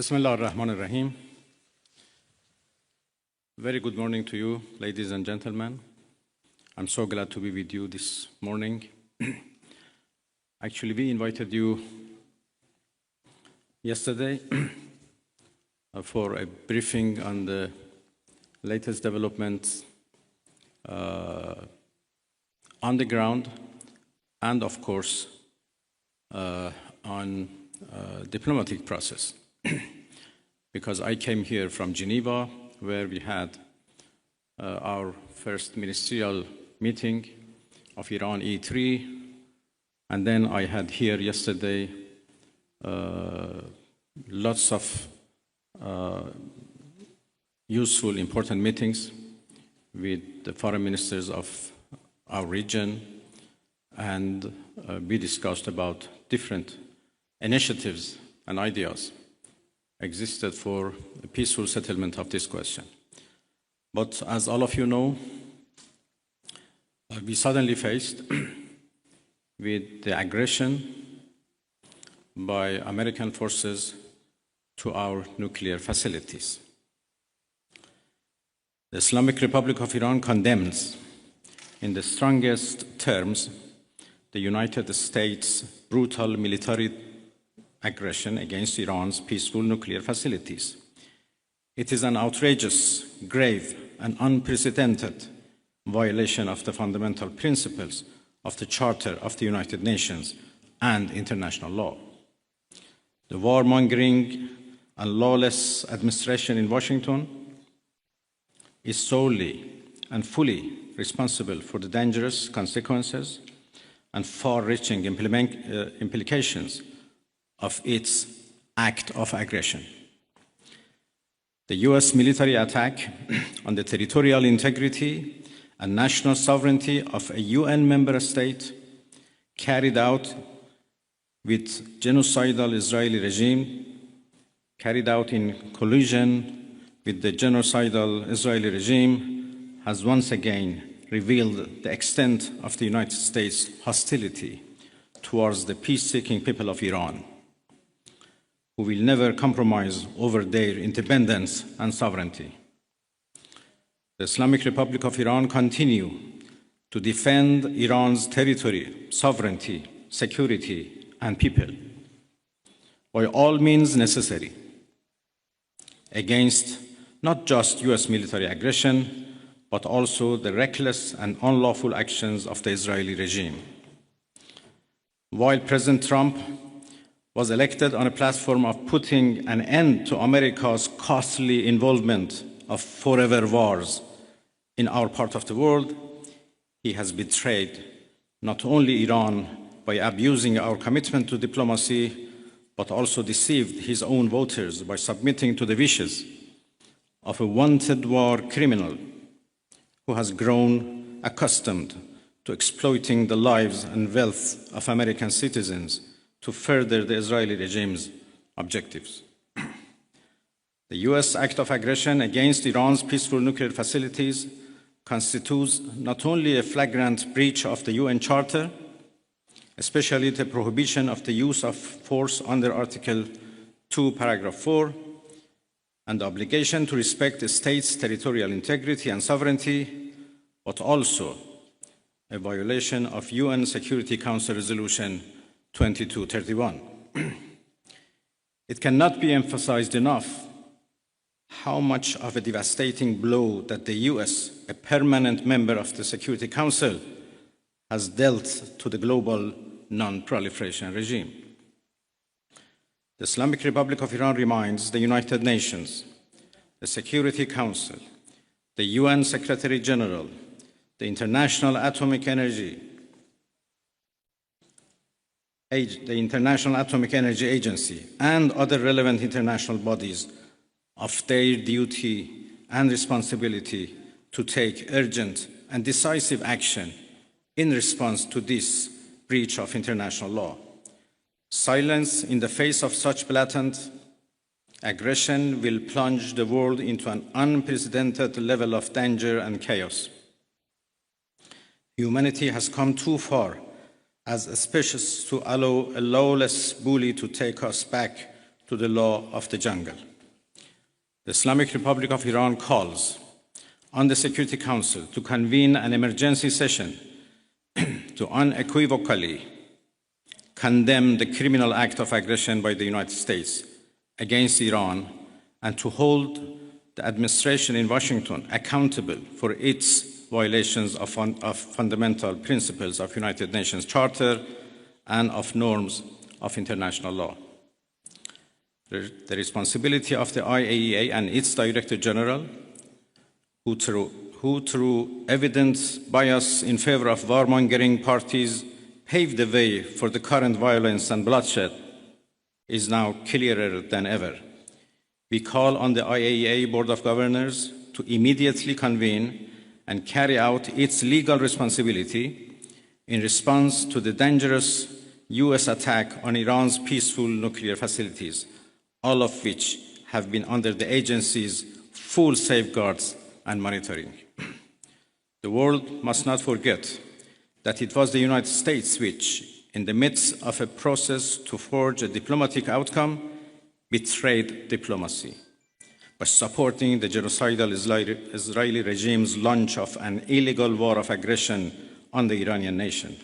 Bismillah ar-Rahman ar-Rahim. Very good morning to you, ladies and gentlemen. I'm so glad to be with you this morning. Actually, we invited you yesterday for a briefing on the latest developments on the ground and, of course, on diplomatic process. Because I came here from Geneva, where we had our first ministerial meeting of Iran E3, and then I had here yesterday lots of useful, important meetings with the foreign ministers of our region, and we discussed about different initiatives and ideas existed for a peaceful settlement of this question. But as all of you know, we suddenly faced with the aggression by American forces to our nuclear facilities. The Islamic Republic of Iran condemns in the strongest terms the United States' brutal military aggression against Iran's peaceful nuclear facilities. It is an outrageous, grave, and unprecedented violation of the fundamental principles of the Charter of the United Nations and international law. The warmongering and lawless administration in Washington is solely and fully responsible for the dangerous consequences and far-reaching implications of its act of aggression. The US military attack on the territorial integrity and national sovereignty of a UN member state carried out with genocidal Israeli regime, carried out in collusion with the genocidal Israeli regime, has once again revealed the extent of the United States' hostility towards the peace-seeking people of Iran, who will never compromise over their independence and sovereignty. The Islamic Republic of Iran continues to defend Iran's territory, sovereignty, security, and people by all means necessary against not just US military aggression, but also the reckless and unlawful actions of the Israeli regime. While President Trump was elected on a platform of putting an end to America's costly involvement of forever wars in our part of the world, he has betrayed not only Iran by abusing our commitment to diplomacy, but also deceived his own voters by submitting to the wishes of a wanted war criminal who has grown accustomed to exploiting the lives and wealth of American citizens to further the Israeli regime's objectives. The US act of aggression against Iran's peaceful nuclear facilities constitutes not only a flagrant breach of the UN Charter, especially the prohibition of the use of force under Article 2, Paragraph 4, and the obligation to respect the state's territorial integrity and sovereignty, but also a violation of UN Security Council Resolution 2231. It cannot be emphasized enough how much of a devastating blow that the US, a permanent member of the Security Council, has dealt to the global non-proliferation regime. The Islamic Republic of Iran reminds the United Nations, the Security Council, the UN Secretary General, the International Atomic Energy Agency, and other relevant international bodies of their duty and responsibility to take urgent and decisive action in response to this breach of international law. Silence in the face of such blatant aggression will plunge the world into an unprecedented level of danger and chaos. Humanity has come too far as a species to allow a lawless bully to take us back to the law of the jungle. The Islamic Republic of Iran calls on the Security Council to convene an emergency session to unequivocally condemn the criminal act of aggression by the United States against Iran and to hold the administration in Washington accountable for its violations of fundamental principles of United Nations Charter and of norms of international law. The responsibility of the IAEA and its Director General, who through evident bias in favor of warmongering parties paved the way for the current violence and bloodshed, is now clearer than ever. We call on the IAEA Board of Governors to immediately convene and carry out its legal responsibility in response to the dangerous US attack on Iran's peaceful nuclear facilities, all of which have been under the agency's full safeguards and monitoring. The world must not forget that it was the United States which, in the midst of a process to forge a diplomatic outcome, betrayed diplomacy by supporting the genocidal Israeli regime's launch of an illegal war of aggression on the Iranian nation.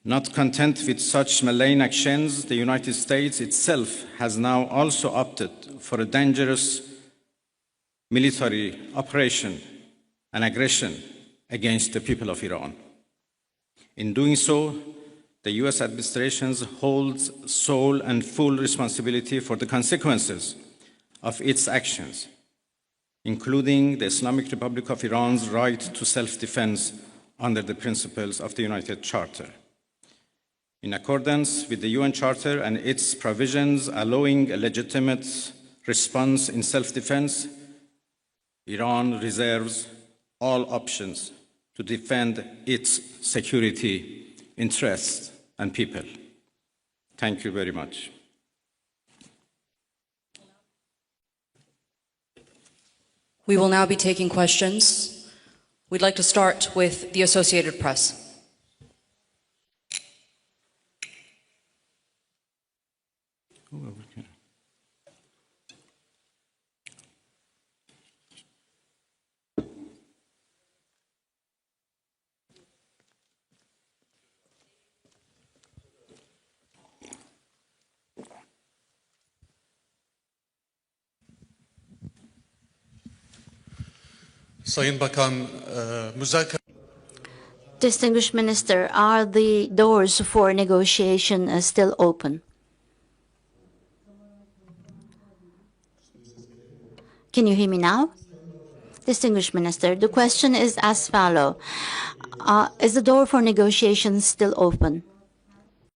Not content with such malign actions, the United States itself has now also opted for a dangerous military operation and aggression against the people of Iran. In doing so, the US administration holds sole and full responsibility for the consequences of its actions, including the Islamic Republic of Iran's right to self-defense under the principles of the United Charter. In accordance with the UN Charter and its provisions allowing a legitimate response in self-defense, Iran reserves all options to defend its security, interests, and people. Thank you very much. We will now be taking questions. We'd like to start with the Associated Press. Distinguished Minister, are the doors for negotiation still open? Can you hear me now? Distinguished Minister, the question is as follows. Is the door for negotiations still open?